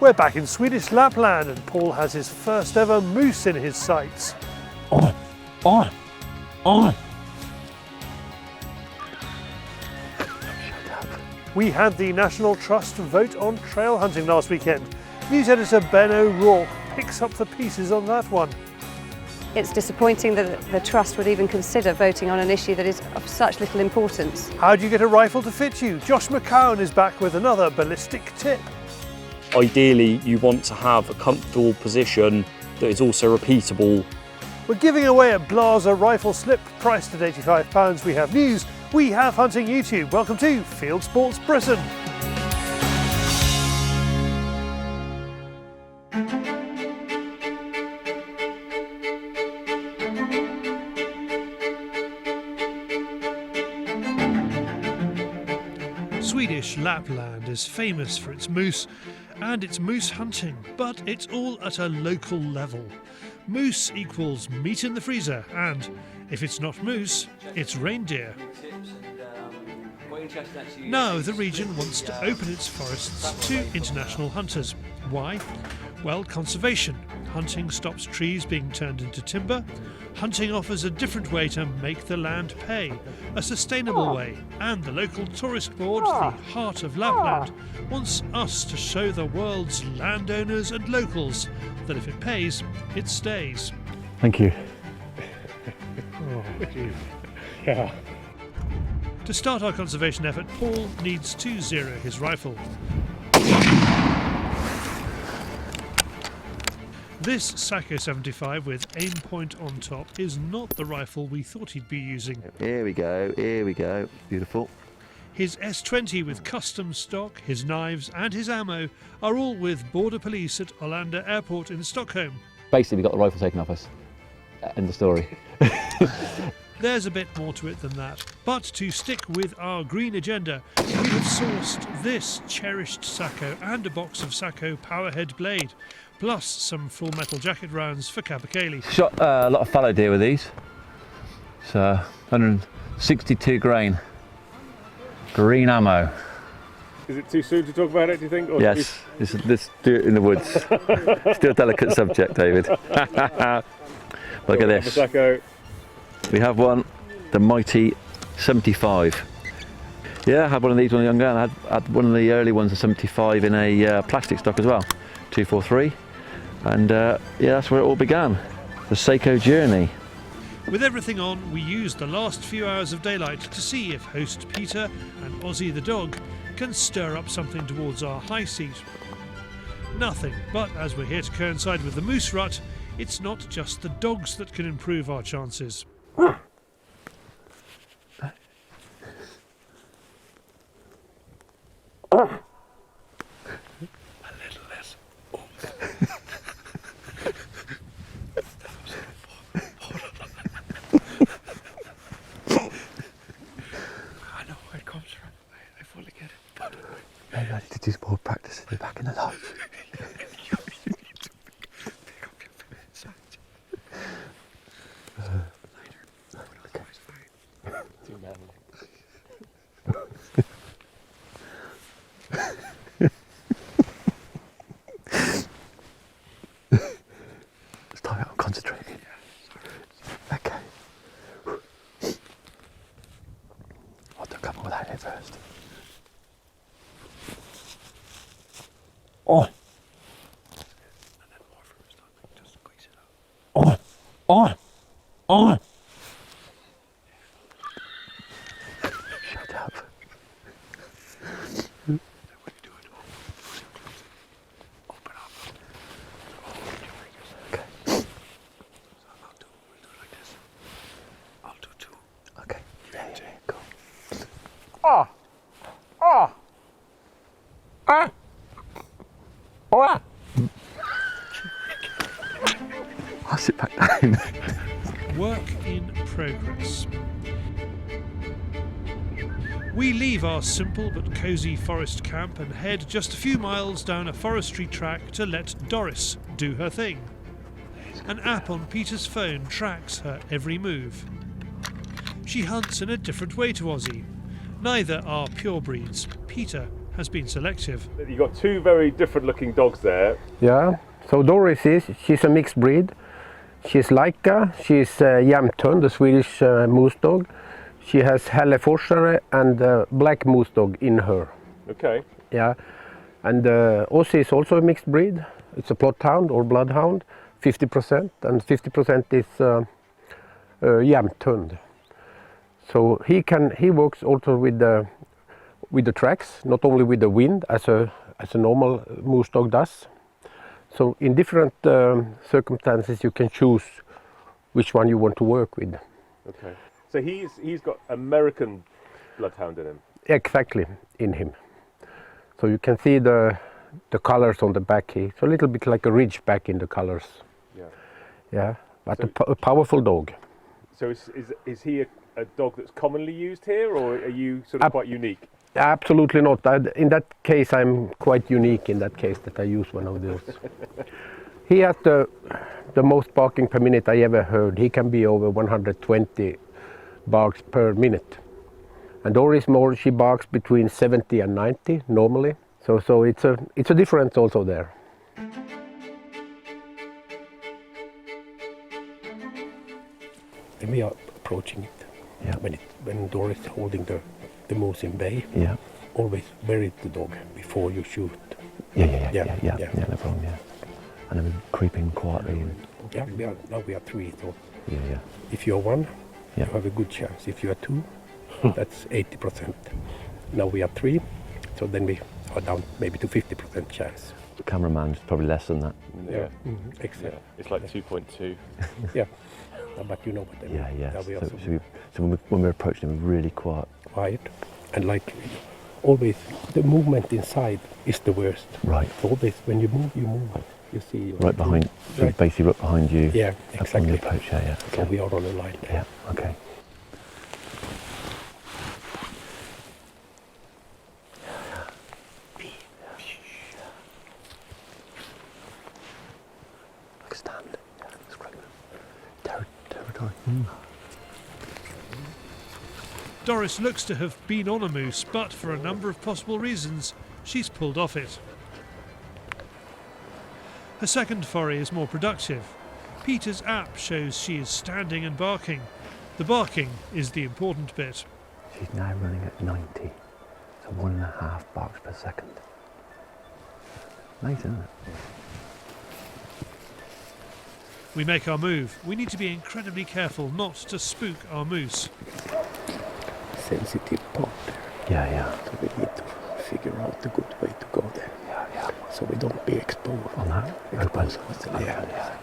We're back in Swedish Lapland and Paul has his first ever moose in his sights. We had the National Trust vote on trail hunting last weekend. News editor Ben O'Rourke picks up the pieces on that one. It's disappointing that the Trust would even consider voting on an issue that is of such little importance. How do you get a rifle to fit you? Josh McKeown is back with another ballistic tip. Ideally, you want to have a comfortable position that is also repeatable. We're giving away a Blaser rifle slip priced at £85. We have news, we have hunting YouTube. Welcome to Fieldsports Britain. Swedish Lapland is famous for its moose and its moose hunting, but it's all at a local level. Moose equals meat in the freezer, and if it's not moose, it's reindeer. Now the region wants to open its forests to international hunters. Why? Well, conservation. Hunting stops trees being turned into timber. Hunting offers a different way to make the land pay, a sustainable way, and the local tourist board, the heart of Lapland, wants us to show the world's landowners and locals that if it pays, it stays. Thank you. Yeah. To start our conservation effort, Paul needs to zero his rifle. This Sako 75 with aim point on top is not the rifle we thought he'd be using. Here we go, beautiful. His S20 with custom stock, his knives and his ammo are all with border police at Arlanda Airport in Stockholm. Basically, we got the rifle taken off us. End of story. There's a bit more to it than that. But to stick with our green agenda, we have sourced this cherished Sako and a box of Sako Powerhead Blade, plus some full metal jacket rounds for Capercaillie. Shot a lot of fallow deer with these. It's 162 grain. Green ammo. Is it too soon to talk about it, do you think? Or yes, let's do it in the woods. Still a delicate subject, David. Look at this. Sako. We have one, the mighty 75. Yeah, I had one of these when I was younger, and I had one of the early ones, the 75, in a plastic stock as well, 243. And yeah, that's where it all began, the Sako journey. With everything on, we used the last few hours of daylight to see if host Peter and Ozzy the dog can stir up something towards our high seat. Nothing, but as we're here to coincide with the moose rut, it's not just the dogs that can improve our chances. Maybe I need to do some more practice in the back in the light. It's time I'm concentrating. Okay. I'll do a couple without it first. Oh! Shut up. Okay. I'll do two. Okay. Yeah, go. I'll sit back down. Work in progress. We leave our simple but cosy forest camp and head just a few miles down a forestry track to let Doris do her thing. An app on Peter's phone tracks her every move. She hunts in a different way to Ozzy. Neither are pure breeds. Peter has been selective. You've got two very different looking dogs there. Yeah, so Doris she's a mixed breed. She's Laika, she's Jämthund, the Swedish moose dog. She has Hälleforsare and black moose dog in her. Okay. Yeah, and Aussie is also a mixed breed. It's a bloodhound or bloodhound, 50%, and 50% is Jämthund. So he works also with the tracks, not only with the wind as a normal moose dog does. So in different circumstances you can choose which one you want to work with. Okay. So he's got American bloodhound in him. Exactly, in him. So you can see the colors on the back. It's a little bit like a ridgeback in the colors. Yeah. Yeah, but a powerful dog. So is he a dog that's commonly used here, or are you sort of quite unique? Absolutely not. In that case, I'm quite unique in that case that I use one of those. He has the most barking per minute I ever heard. He can be over 120 barks per minute. And Doris more, she barks between 70 and 90 normally. So it's a difference also there. When we are approaching it, yeah. when Doris is holding the moose in bay, yeah. always bury the dog before you shoot. Yeah, no problem, yeah. And then we're creeping quietly. Yeah, now we are three, so yeah. if you're one, yeah. you have a good chance. If you are two, that's 80%. Now we are three, so then we are down maybe to 50% chance. The cameraman's probably less than that. Yeah. Exactly. Yeah. It's like 2.2. Yeah, but you know what I mean. Yeah. We are So when we're approaching them, we're really quiet. Quiet, and like always, the movement inside is the worst. Right. Always, when you move, you see. Right behind, so basically right behind you. Yeah, That's on the exactly. approach, yeah. So we are on a line there. Yeah, okay. Stand. That's great. Territory. Doris looks to have been on a moose, but for a number of possible reasons, she's pulled off it. Her second foray is more productive. Peter's app shows she is standing and barking. The barking is the important bit. She's now running at 90, so 1.5 barks per second. Nice, isn't it? We make our move. We need to be incredibly careful not to spook our moose. Sensitive part there. Yeah. So we need to figure out a good way to go there. Yeah. So we don't be exposed. On that? Exposed. Open. Yeah. Yeah.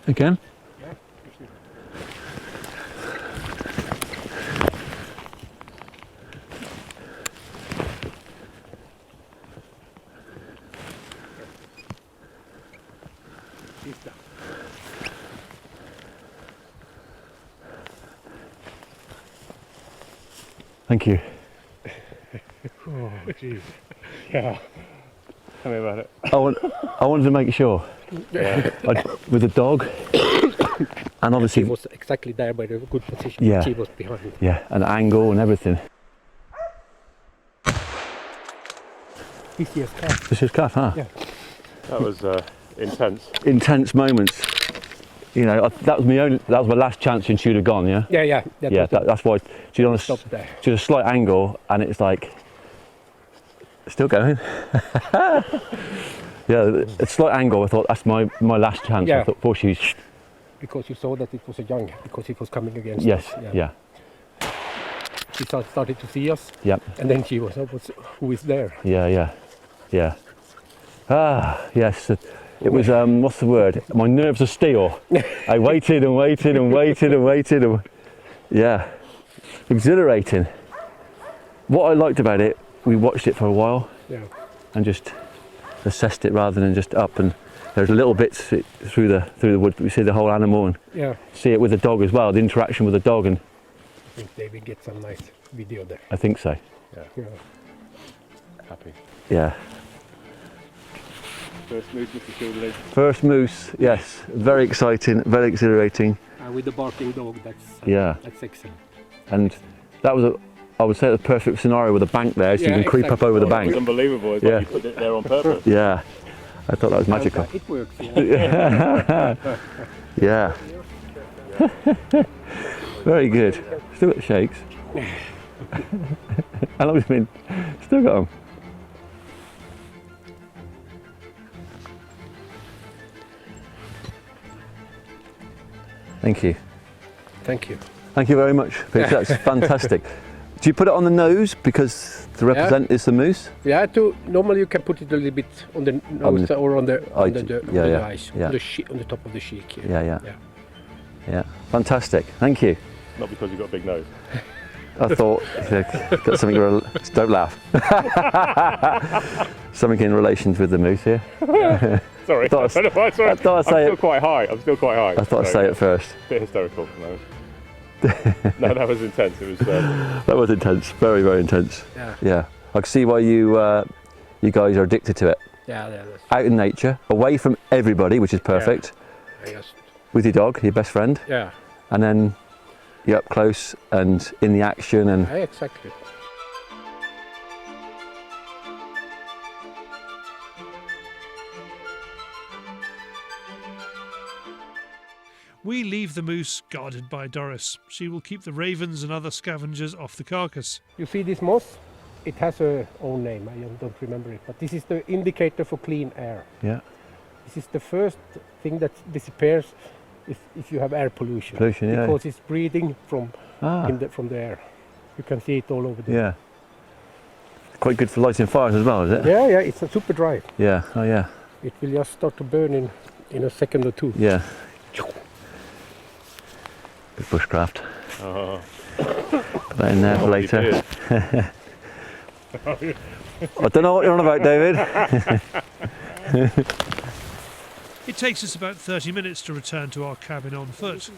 Again? Thank you. Oh, jeez. Yeah. Tell me about it. I wanted to make sure. Yeah. With the dog, and obviously, He was exactly there by the good position. Yeah. She was behind. yeah, an angle and everything. This year's cat. This is calf, huh? Yeah. That was intense. Intense moments. You know, that was my last chance, and she'd have gone. Yeah. Yeah. That's why she's on Stop there. she's a slight angle, and it's like still going. Yeah, a slight angle. I thought that's my last chance. Yeah. I thought before she's. Because you saw that it was a young, because it was coming against Yes. us. Yeah. She started to see us, Yep. and then she was, who is there? Yeah. Ah, yes. It was what's the word? My nerves of steel. I waited and waited and waited and waited. And, yeah, exhilarating. What I liked about it, we watched it for a while Yeah. and just assessed it rather than just up. And there's little bits through the wood. We see the whole animal and Yeah. see it with the dog as well. The interaction with the dog, and I think they will get some nice video there. I think so. Yeah. Happy. Yeah. First moose, Mr. Shieldley. First moose. Yes. Very exciting. Very exhilarating. With the barking dog, that's excellent. And that was I would say the perfect scenario with a bank there, so you can creep up over the It bank. was unbelievable. It's like you put it there on purpose. Yeah, I thought that was magical. It works. Yeah. Yeah. Very good. Still got the shakes. How long has it been? Still got them. Thank you. Thank you. Thank you very much, Peter. That's fantastic. Do you put it on the nose because to represent is the moose? Yeah. Normally you can put it a little bit on the nose or on the eyes, yeah. on the top of the cheek. Here. Yeah. Yeah. Fantastic. Thank you. Not because you've got a big nose. I thought, got something, don't laugh. Something in relation with the moose here. Sorry. I thought I'd say I'm still quite high. I thought I'd say it first. Bit hysterical. No. No, that was intense. It was. That was intense. Very, very intense. Yeah. I can see why you guys are addicted to it. Yeah. Out in nature, away from everybody, which is perfect. Yeah. With your dog, your best friend. Yeah. And then you're up close and in the action and. Yeah, exactly. We leave the moose guarded by Doris. She will keep the ravens and other scavengers off the carcass. You see this moss? It has a own name. I don't remember it, but this is the indicator for clean air. Yeah. This is the first thing that disappears if you have air pollution. Because it's breathing from the air. You can see it all over there. Yeah. Quite good for lighting fires as well, is it? Yeah, it's a super dry. Yeah. Oh yeah. It will just start to burn in a second or two. Yeah. Good bushcraft. Put that in there for later. I don't know what you're on about, David. It takes us about 30 minutes to return to our cabin on foot.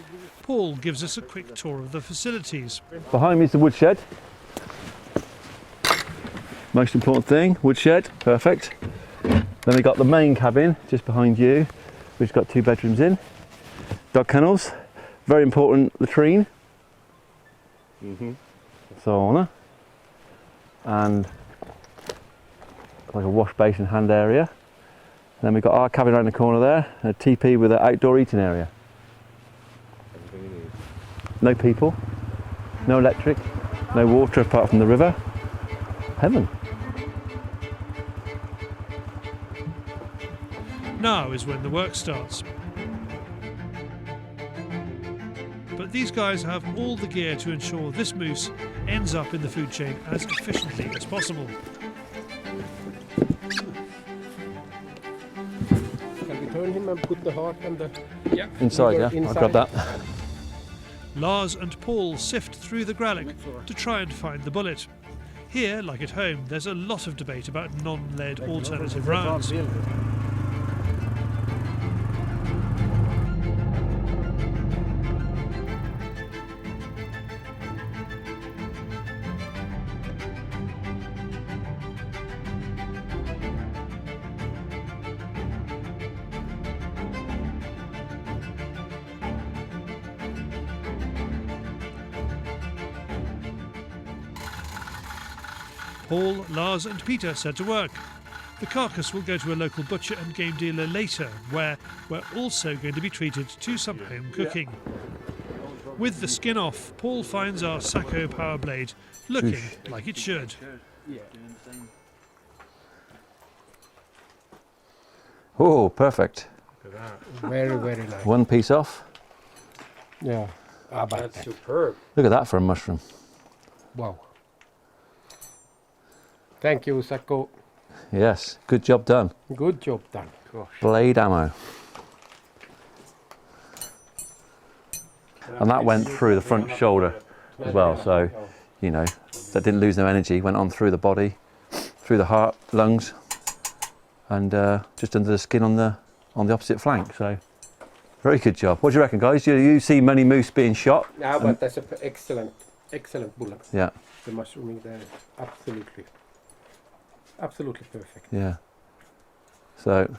Paul gives us a quick tour of the facilities. Behind me is the woodshed. Most important thing, woodshed, perfect. Then we got the main cabin just behind you, which has got 2 bedrooms in. Dog kennels, very important latrine. Sauna. And like a wash basin hand area. Then we've got our cabin around the corner there, and a teepee with an outdoor eating area. No people, no electric, no water apart from the river. Heaven. Now is when the work starts. But these guys have all the gear to ensure this moose ends up in the food chain as efficiently as possible. Can we turn open him and put the heart and the Inside, yeah? liver I'll grab that. Lars and Paul sift through the gralloch to try and find the bullet. Here, like at home, there's a lot of debate about non-lead alternative rounds. Paul, Lars and Peter set to work. The carcass will go to a local butcher and game dealer later, where we're also going to be treated to some home cooking. With the skin off, Paul finds our Sako Powerhead Blade looking like it should. Oh, perfect. Very, very nice. One piece off. Yeah. That's superb. Look at that for a mushroom. Wow. Thank you, Sako. Yes, good job done. Good job done. Blade ammo. And that went through the front shoulder as well, so, you know, that didn't lose no energy, went on through the body, through the heart, lungs, and just under the skin on the opposite flank, so very good job. What do you reckon, guys? You see many moose being shot? Yeah, but that's an excellent bullet. Yeah. The mushrooming there, absolutely perfect. Yeah. So,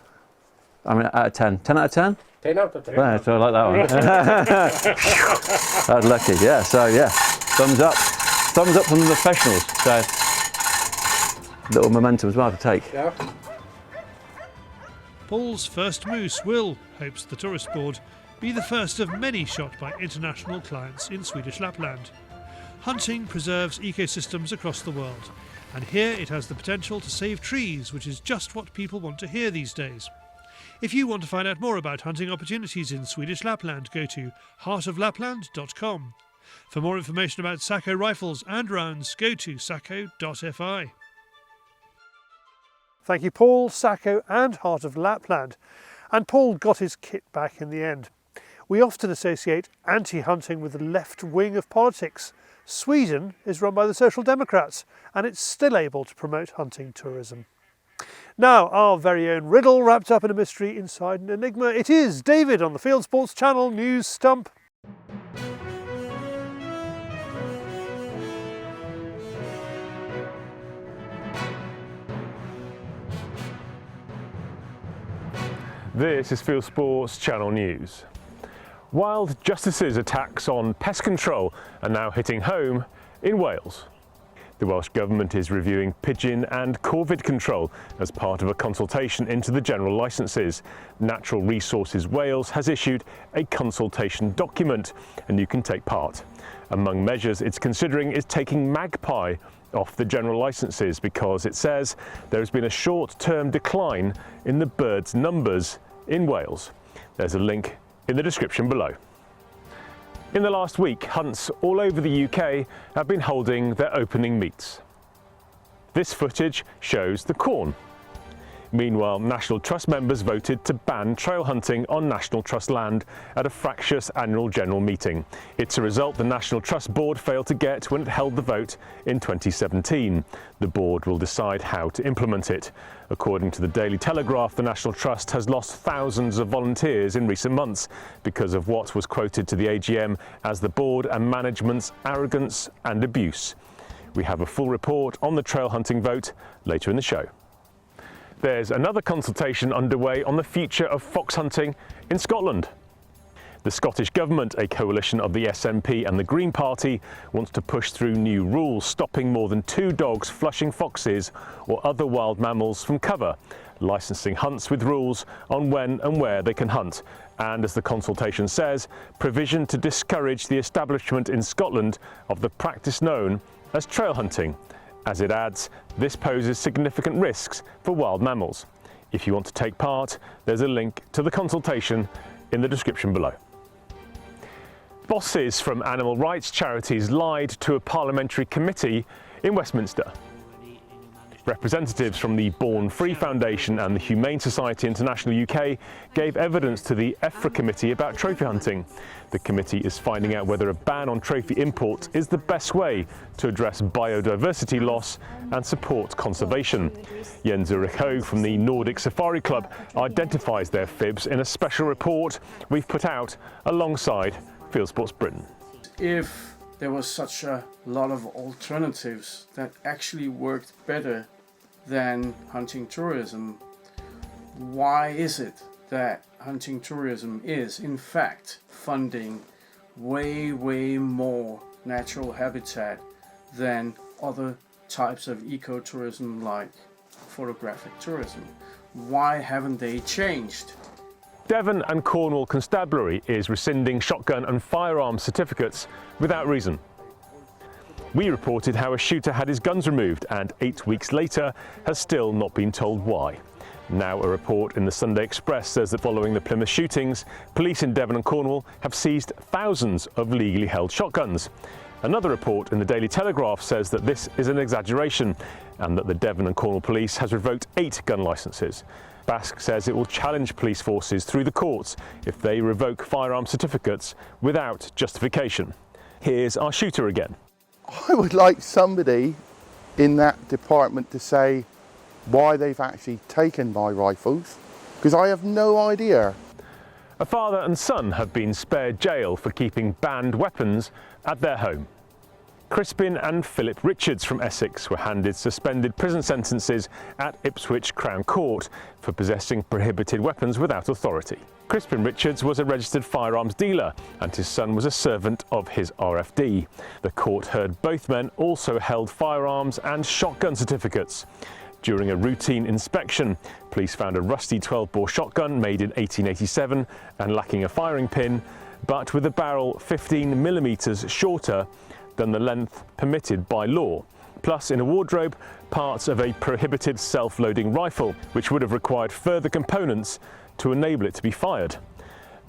I mean, out of 10. 10 out of 10? 10 out of 10. Yeah, so I like that one. That was lucky, yeah. So, yeah, thumbs up. Thumbs up from the professionals. So, little momentum as well to take. Yeah. Paul's first moose will, hopes the tourist board, be the first of many shot by international clients in Swedish Lapland. Hunting preserves ecosystems across the world, and here it has the potential to save trees, which is just what people want to hear these days. If you want to find out more about hunting opportunities in Swedish Lapland, go to heartoflapland.com. For more information about Sako rifles and rounds, go to sako.fi. Thank you, Paul, Sako and Heart of Lapland. And Paul got his kit back in the end. We often associate anti-hunting with the left wing of politics. Sweden is run by the Social Democrats, and it's still able to promote hunting tourism. Now, our very own riddle wrapped up in a mystery inside an enigma. It is David on the Fieldsports channel News Stump. This is Fieldsports Channel News. Wild Justice's attacks on pest control are now hitting home in Wales. The Welsh Government is reviewing pigeon and corvid control as part of a consultation into the general licences. Natural Resources Wales has issued a consultation document and you can take part. Among measures it's considering is taking magpie off the general licences because it says there has been a short-term decline in the bird's numbers in Wales. There's a link in the description below. In the last week, hunts all over the UK have been holding their opening meets. This footage shows the corn. Meanwhile, National Trust members voted to ban trail hunting on National Trust land at a fractious annual general meeting. It's a result the National Trust board failed to get when it held the vote in 2017. The board will decide how to implement it. According to the Daily Telegraph, the National Trust has lost thousands of volunteers in recent months because of what was quoted to the AGM as the board and management's arrogance and abuse. We have a full report on the trail hunting vote later in the show. There's another consultation underway on the future of fox hunting in Scotland. The Scottish Government, a coalition of the SNP and the Green Party, wants to push through new rules stopping more than 2 dogs flushing foxes or other wild mammals from cover, licensing hunts with rules on when and where they can hunt, and, as the consultation says, provision to discourage the establishment in Scotland of the practice known as trail hunting. As it adds, this poses significant risks for wild mammals. If you want to take part, there's a link to the consultation in the description below. Bosses from animal rights charities lied to a parliamentary committee in Westminster. Representatives from the Born Free Foundation and the Humane Society International UK gave evidence to the EFRA committee about trophy hunting. The committee is finding out whether a ban on trophy imports is the best way to address biodiversity loss and support conservation. Jens Ulrich Hoeg from the Nordic Safari Club identifies their fibs in a special report we've put out alongside Fieldsports Britain. If there was such a lot of alternatives that actually worked better than hunting tourism, why is it that hunting tourism is in fact funding way more natural habitat than other types of ecotourism like photographic tourism? Why haven't they changed? Devon and Cornwall Constabulary is rescinding shotgun and firearms certificates without reason. We reported how a shooter had his guns removed and 8 weeks later has still not been told why. Now a report in the Sunday Express says that following the Plymouth shootings, police in Devon and Cornwall have seized thousands of legally held shotguns. Another report in the Daily Telegraph says that this is an exaggeration and that the Devon and Cornwall police has revoked 8 gun licences. Basque says it will challenge police forces through the courts if they revoke firearm certificates without justification. Here's our shooter again. I would like somebody in that department to say why they've actually taken my rifles, because I have no idea. A father and son have been spared jail for keeping banned weapons at their home. Crispin and Philip Richards from Essex were handed suspended prison sentences at Ipswich Crown Court for possessing prohibited weapons without authority. Crispin Richards was a registered firearms dealer and his son was a servant of his RFD. The court heard both men also held firearms and shotgun certificates. During a routine inspection, police found a rusty 12-bore shotgun made in 1887 and lacking a firing pin, but with a barrel 15 millimetres shorter than the length permitted by law, plus in a wardrobe parts of a prohibited self-loading rifle, which would have required further components to enable it to be fired.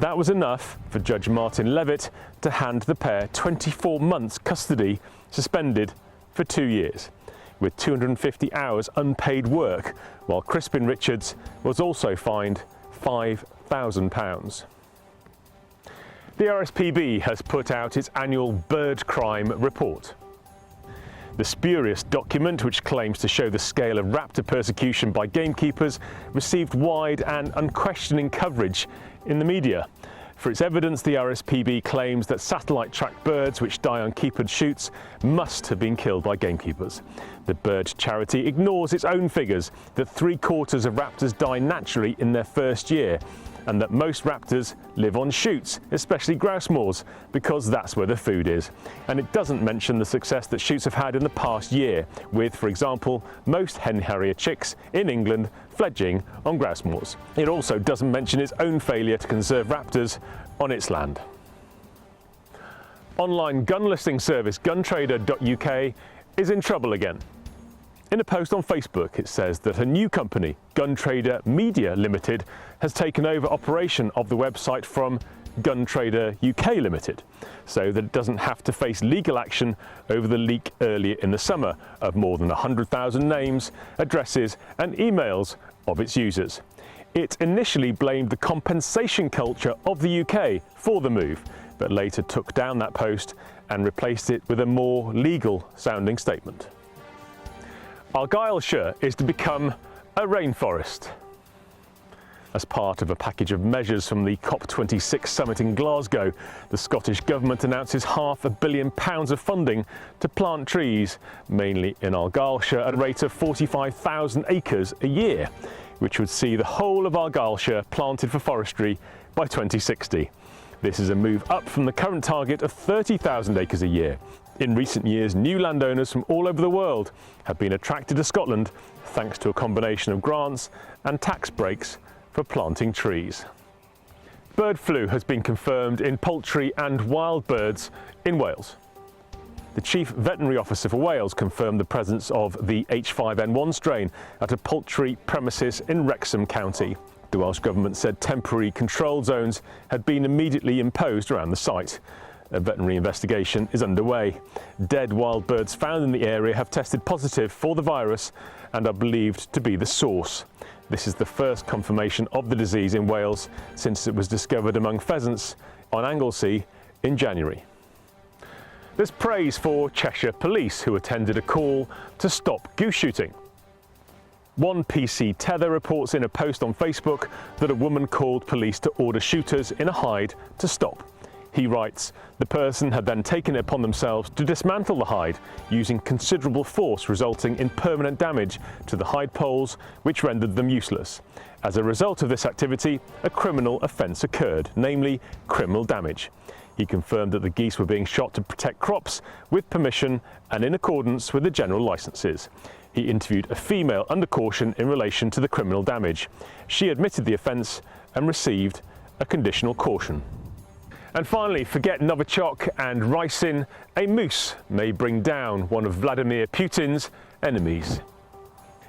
That was enough for Judge Martin Levitt to hand the pair 24 months custody, suspended for 2 years, with 250 hours unpaid work, while Crispin Richards was also fined £5,000. The RSPB has put out its annual bird crime report. The spurious document, which claims to show the scale of raptor persecution by gamekeepers, received wide and unquestioning coverage in the media. For its evidence, the RSPB claims that satellite-tracked birds which die on keepered shoots must have been killed by gamekeepers. The bird charity ignores its own figures that 3/4 of raptors die naturally in their first year, and that most raptors live on shoots, especially grouse moors, because that's where the food is. And it doesn't mention the success that shoots have had in the past year, with, for example, most hen harrier chicks in England fledging on grouse moors. It also doesn't mention its own failure to conserve raptors on its land. Online gun listing service guntrader.uk is in trouble again. In a post on Facebook, it says that a new company, Gun Trader Media Limited, has taken over operation of the website from Gun Trader UK Limited, so that it doesn't have to face legal action over the leak earlier in the summer of more than 100,000 names, addresses and emails of its users. It initially blamed the compensation culture of the UK for the move, but later took down that post and replaced it with a more legal sounding statement. Argyllshire is to become a rainforest. As part of a package of measures from the COP26 summit in Glasgow, the Scottish Government announces £500 million of funding to plant trees, mainly in Argyllshire, at a rate of 45,000 acres a year, which would see the whole of Argyllshire planted for forestry by 2060. This is a move up from the current target of 30,000 acres a year. In recent years, new landowners from all over the world have been attracted to Scotland thanks to a combination of grants and tax breaks for planting trees. Bird flu has been confirmed in poultry and wild birds in Wales. The Chief Veterinary Officer for Wales confirmed the presence of the H5N1 strain at a poultry premises in Wrexham County. The Welsh Government said temporary control zones had been immediately imposed around the site. A veterinary investigation is underway. Dead wild birds found in the area have tested positive for the virus and are believed to be the source. This is the first confirmation of the disease in Wales since it was discovered among pheasants on Anglesey in January. There's praise for Cheshire Police, who attended a call to stop goose shooting. One PC Tether reports in a post on Facebook that a woman called police to order shooters in a hide to stop. He writes, the person had then taken it upon themselves to dismantle the hide using considerable force, resulting in permanent damage to the hide poles, which rendered them useless. As a result of this activity, a criminal offence occurred, namely criminal damage. He confirmed that the geese were being shot to protect crops with permission and in accordance with the general licences. He interviewed a female under caution in relation to the criminal damage. She admitted the offence and received a conditional caution. And finally, forget Novichok and ricin. A moose may bring down one of Vladimir Putin's enemies.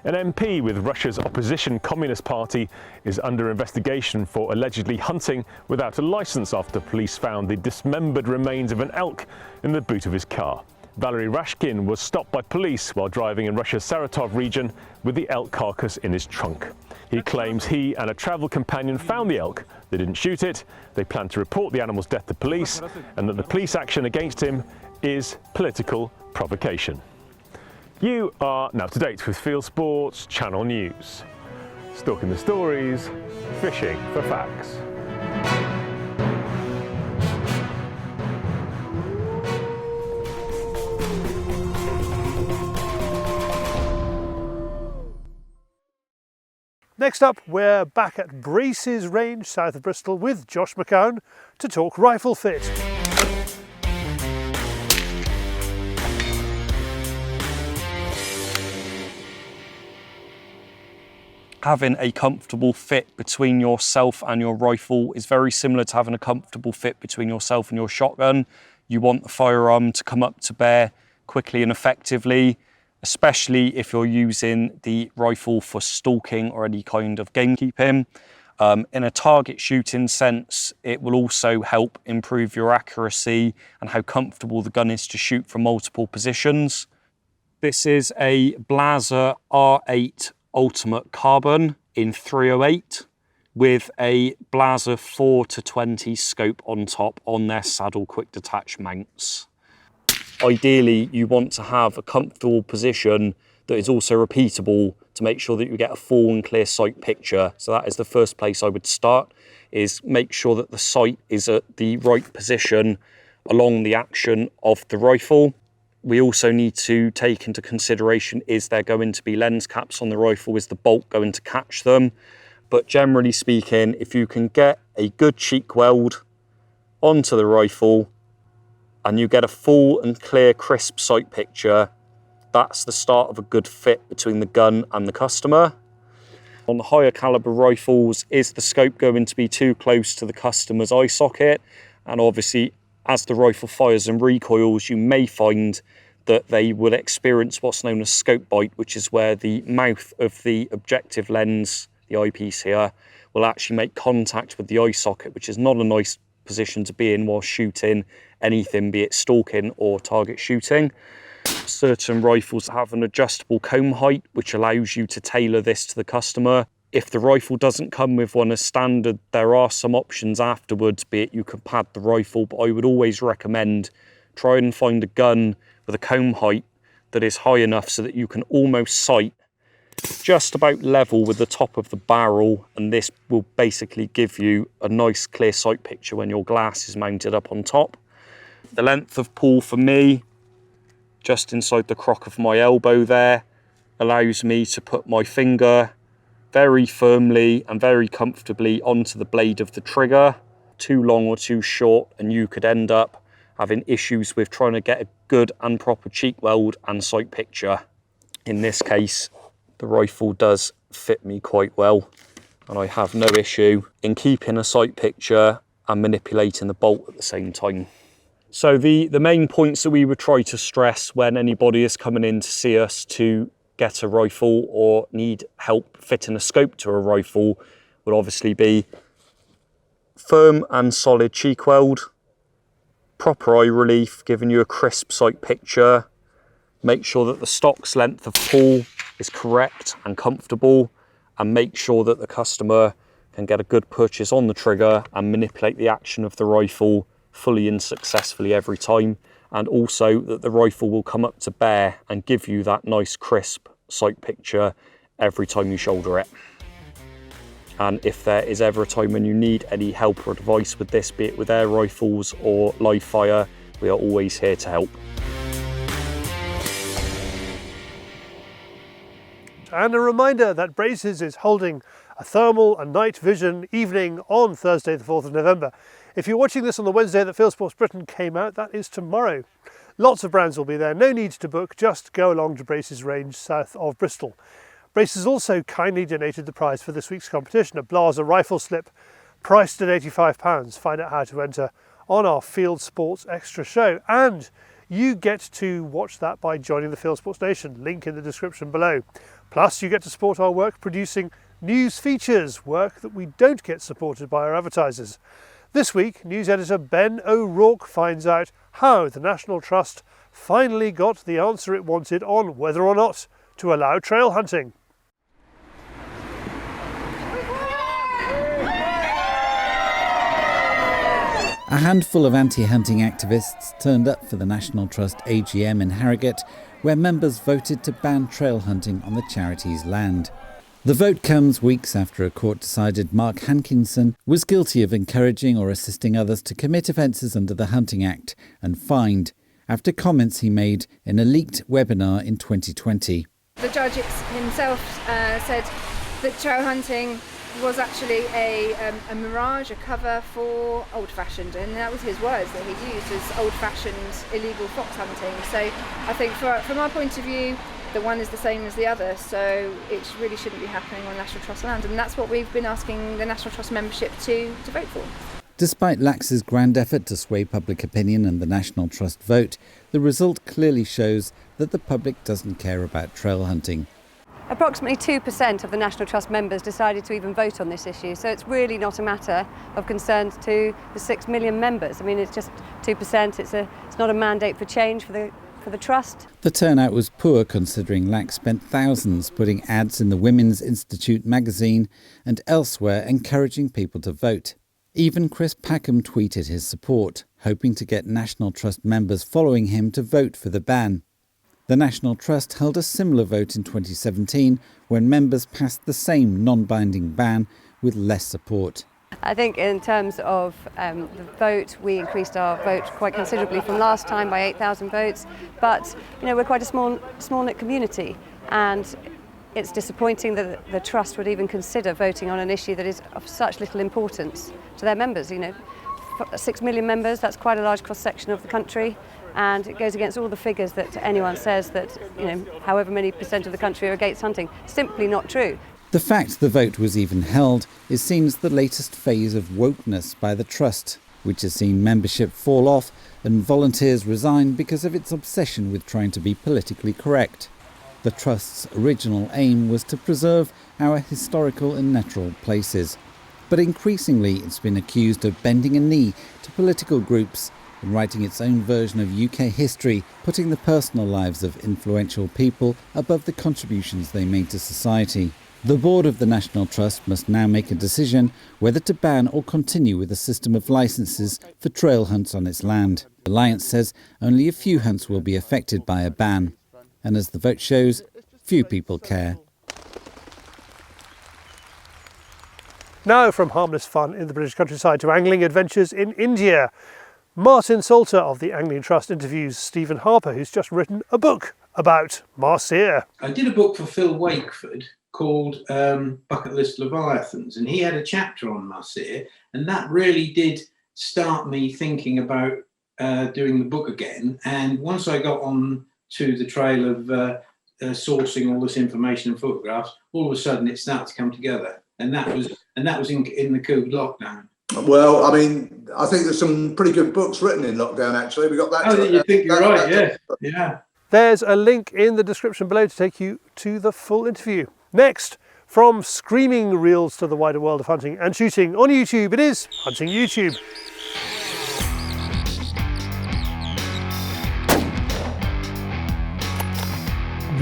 An MP with Russia's opposition Communist Party is under investigation for allegedly hunting without a licence after police found the dismembered remains of an elk in the boot of his car. Valery Rashkin was stopped by police while driving in Russia's Saratov region with the elk carcass in his trunk. He claims he and a travel companion found the elk. They didn't shoot it. They plan to report the animal's death to police, and that the police action against him is political provocation. You are now up to date with Fieldsports Channel News. Stalking the stories, fishing for facts. Next up, we're back at Braces Range, south of Bristol, with Josh McKeown to talk rifle fit. Having a comfortable fit between yourself and your rifle is very similar to having a comfortable fit between yourself and your shotgun. You want the firearm to come up to bear quickly and effectively, especially if you're using the rifle for stalking or any kind of gamekeeping. In a target shooting sense, it will also help improve your accuracy and how comfortable the gun is to shoot from multiple positions. This is a Blaser R8 Ultimate Carbon in 308 with a Blaser 4-20 scope on top on their saddle quick detach mounts. Ideally, you want to have a comfortable position that is also repeatable to make sure that you get a full and clear sight picture. So that is the first place I would start, is make sure that the sight is at the right position along the action of the rifle. We also need to take into consideration, is there going to be lens caps on the rifle? Is the bolt going to catch them? But generally speaking, if you can get a good cheek weld onto the rifle and you get a full and clear, crisp sight picture, that's the start of a good fit between the gun and the customer. On the higher caliber rifles, is the scope going to be too close to the customer's eye socket? And obviously, as the rifle fires and recoils, you may find that they will experience what's known as scope bite, which is where the mouth of the objective lens, the eyepiece here, will actually make contact with the eye socket, which is not a nice position to be in while shooting anything, be it stalking or target shooting. Certain rifles have an adjustable comb height, which allows you to tailor this to the customer. If the rifle doesn't come with one as standard, there are some options afterwards, be it you can pad the rifle, but I would always recommend try and find a gun with a comb height that is high enough so that you can almost sight just about level with the top of the barrel, and this will basically give you a nice clear sight picture when your glass is mounted up on top. The length of pull for me, just inside the crock of my elbow there, allows me to put my finger very firmly and very comfortably onto the blade of the trigger. Too long or too short and you could end up having issues with trying to get a good and proper cheek weld and sight picture. In this case, the rifle does fit me quite well and I have no issue in keeping a sight picture and manipulating the bolt at the same time. So the main points that we would try to stress when anybody is coming in to see us to get a rifle or need help fitting a scope to a rifle would obviously be firm and solid cheek weld, proper eye relief, giving you a crisp sight picture. Make sure that the stock's length of pull is correct and comfortable, and make sure that the customer can get a good purchase on the trigger and manipulate the action of the rifle fully and successfully every time, and also that the rifle will come up to bear and give you that nice crisp sight picture every time you shoulder it. And if there is ever a time when you need any help or advice with this, be it with air rifles or live fire, we are always here to help. And a reminder that Braces is holding a thermal and night vision evening on Thursday the 4th of November. If you're watching this on the Wednesday that Fieldsports Britain came out, that is tomorrow. Lots of brands will be there, no need to book, just go along to Braces range south of Bristol. Braces also kindly donated the prize for this week's competition, a Blaser rifle slip priced at £85. Find out how to enter on our Fieldsports Extra show, and you get to watch that by joining the Fieldsports Nation, link in the description below. Plus you get to support our work producing news features, work that we don't get supported by our advertisers. This week, news editor Ben O'Rourke finds out how the National Trust finally got the answer it wanted on whether or not to allow trail hunting. A handful of anti-hunting activists turned up for the National Trust AGM in Harrogate, where members voted to ban trail hunting on the charity's land. The vote comes weeks after a court decided Mark Hankinson was guilty of encouraging or assisting others to commit offences under the Hunting Act and fined after comments he made in a leaked webinar in 2020. The judge himself said that trail hunting was actually a mirage, a cover for old-fashioned, and that was his words that he used as old-fashioned illegal fox hunting. So I think from our point of view, the one is the same as the other, so it really shouldn't be happening on National Trust land, and that's what we've been asking the National Trust membership to vote for. Despite Lax's grand effort to sway public opinion and the National Trust vote, the result clearly shows that the public doesn't care about trail hunting. Approximately 2% of the National Trust members decided to even vote on this issue, so it's really not a matter of concern to the 6 million members. I mean, it's just 2%, it's not a mandate for change for the Trust. The turnout was poor, considering Lax spent thousands putting ads in the Women's Institute magazine and elsewhere encouraging people to vote. Even Chris Packham tweeted his support, hoping to get National Trust members following him to vote for the ban. The National Trust held a similar vote in 2017 when members passed the same non-binding ban with less support. I think in terms of the vote, we increased our vote quite considerably from last time by 8,000 votes, but we're quite a small-knit community, and it's disappointing that the Trust would even consider voting on an issue that is of such little importance to their members. 6 million members, that's quite a large cross-section of the country, and it goes against all the figures that anyone says that, however many percent of the country are against hunting. Simply not true. The fact the vote was even held is seen as the latest phase of wokeness by the Trust, which has seen membership fall off and volunteers resign because of its obsession with trying to be politically correct. The Trust's original aim was to preserve our historical and natural places, but increasingly it's been accused of bending a knee to political groups and writing its own version of UK history, putting the personal lives of influential people above the contributions they made to society. The board of the National Trust must now make a decision whether to ban or continue with a system of licences for trail hunts on its land. The Alliance says only a few hunts will be affected by a ban, and as the vote shows, few people care. Now from harmless fun in the British countryside to angling adventures in India. Martin Salter of the Angling Trust interviews Stephen Harper, who's just written a book about mahseer. I did a book for Phil Wakeford called Bucket List Leviathans, and he had a chapter on mahseer, and that really did start me thinking about doing the book again. And once I got on to the trail of sourcing all this information and photographs, all of a sudden it started to come together, and that was in the COVID lockdown. Well, I mean, I think there's some pretty good books written in lockdown, actually. We got that. Oh, you think you're right, yeah. There's a link in the description below to take you to the full interview. Next, from screaming reels to the wider world of hunting and shooting on YouTube, it is Hunting YouTube.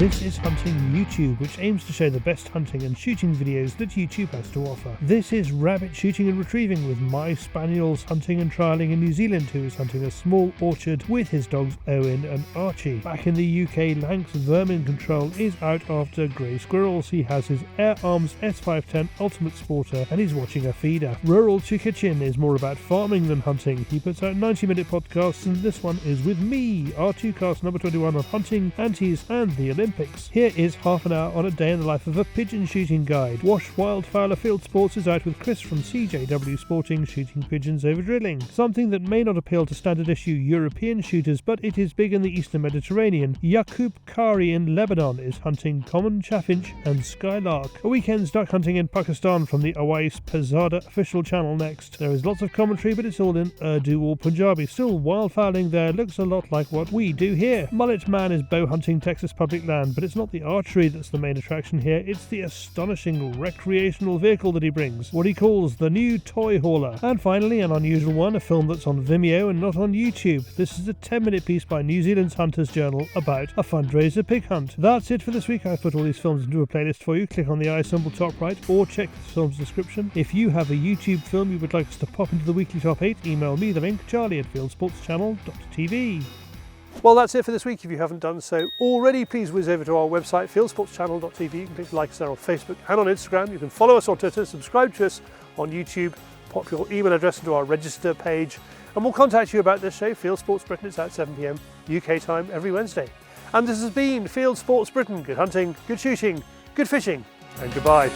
This is Hunting YouTube, which aims to show the best hunting and shooting videos that YouTube has to offer. This is Rabbit Shooting and Retrieving, with my spaniels hunting and trialling in New Zealand, who is hunting a small orchard with his dogs Owen and Archie. Back in the UK, Lank's Vermin Control is out after grey squirrels. He has his Air Arms S510 Ultimate Sporter and he's watching a feeder. Rural Chikachin is more about farming than hunting. He puts out 90-minute podcasts, and this one is with me, R2cast number 21 on hunting, antis and the Olympics. Here is half an hour on a day in the life of a pigeon shooting guide. Wash Wildfowler Fieldsports is out with Chris from CJW Sporting, shooting pigeons over drilling. Something that may not appeal to standard issue European shooters, but it is big in the Eastern Mediterranean. Yaqub Kari in Lebanon is hunting common chaffinch and skylark. A weekend's duck hunting in Pakistan from the Awais Pazada official channel next. There is lots of commentary, but it's all in Urdu or Punjabi. Still, wildfowling there looks a lot like what we do here. Mullet Man is bow hunting Texas public land, but it's not the archery that's the main attraction here, it's the astonishing recreational vehicle that he brings, what he calls the new toy hauler. And finally, an unusual one, a film that's on Vimeo and not on YouTube. This is a 10-minute piece by New Zealand's Hunters Journal about a fundraiser pig hunt. That's it for this week. I've put all these films into a playlist for you. Click on the eye symbol top right or check the film's description. If you have a YouTube film you would like us to pop into the weekly top 8, email me the link, charlie@fieldsportschannel.tv. Well, that's it for this week. If you haven't done so already, please whiz over to our website, fieldsportschannel.tv. You can please like us there on Facebook and on Instagram. You can follow us on Twitter, subscribe to us on YouTube, pop your email address into our register page, and we'll contact you about this show, Field Sports Britain. It's at 7 p.m. UK time every Wednesday. And this has been Field Sports Britain. Good hunting, good shooting, good fishing, and goodbye.